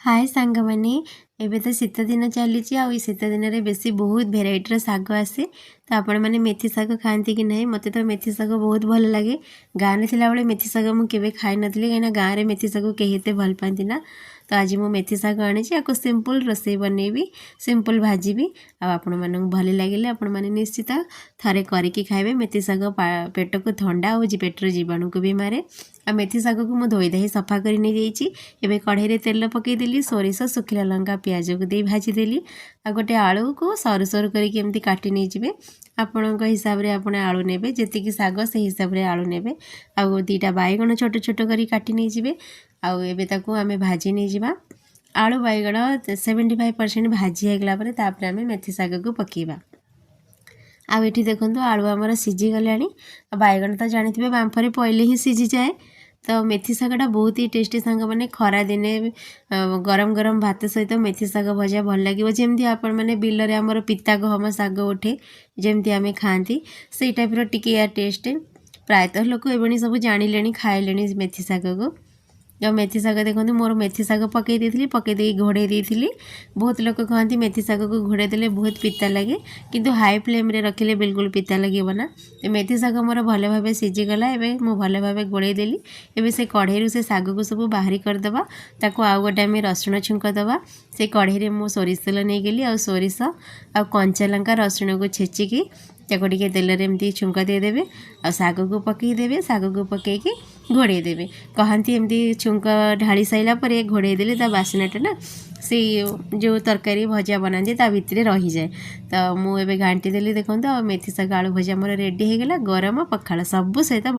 हाय सांग मैंने एबे तो शीत दिन चली शीत दिन में बेसी बहुत भेराइटर शाग आसे तो आपण मैंने मेथी शाग खाती कि नहीं मत तो मेथी शाग बहुत भल लगे गाँव में थिला मेथी शाग मुझे खाई नी कहीं गाँव में मेथी शाग कहीं एत भल पाती ना तो आज मु मेथी शाग आनी सिंपल रोसे बनैबी सिंपल भाजी आपण मानक भल लगे आपण मैंने निश्चित थे करके खाइबे मेथी शाग पेट को ठंडा हो पेटर जीवाणु को भी मारे आ मेथी शाग को मुझे धोई धाई सफा कर नहीं जाइए कढ़ाई तेल पकईदेली सोरिष शुखिला लंका पियाज को दे भाजीदेली आ गोटे आलू को सरू सरू करके काटी नहीं आपण हिसाब से आप आलू ने जी शाग से हिसाब से आलू ने आउ दीटा बैगण छोट छोट कर काटी नहीं आउ आम भाजी नहीं जावा आलू बैगण 75% भाजी होगला आम मेथी शाग को पकेबा आउ ये देखो आलू आमर सीझी गला बैगण तो जानते बांफरे पहले ही सीझी जाए तो मेथी शागटा बहुत ही टेस्टी सांग मैंने खरा दिने गरम गरम भात सहित मेथी शाग भजा भल लगे जमी आपण मैंने बिलरे आमर पिता गहम शाग उठे जमी आम खाती से टाइप टिके या टेस्ट प्रायतः लोक एवं सब जानिले खाइले मेथी शाग को जो मेथी शाग देखो मोर मेथी शाग पकई घोड़े देती बहुत लोग कहते मेथी शाग को घोड़े देले बहुत पिता लगे किंतु हाई फ्लेम रे रखिले बिल्कुल पिता लगे ना तो मेथी शाग मोर भल भाव सीझीगला एवं मु भल भाव गोड़े देली एवं से कढ़ई से शाग को सब बाहरी करदे ताको आउ गोटे आम रसुण छुंक दवा से कढ़ई मु सोरिष तेल नहीं गली आ सोरिष आ कंचा लंका रसुण को छेचिकी ताको टिके तेल एमती छुंक देदेवे आ शाग को पकईदेवे शाग को पकईकी घोड़े देवे कहती एमती छुंक ढाली साइला पर घोड़े देले ता बास्नाटा ना से जो तरकारी भजा बनाती ता भितर रही जाए तो मुझे घाटी देली देखो मेथी शाग आलू भजा मोर रेडी होगला गरम पखाड़ सब सहित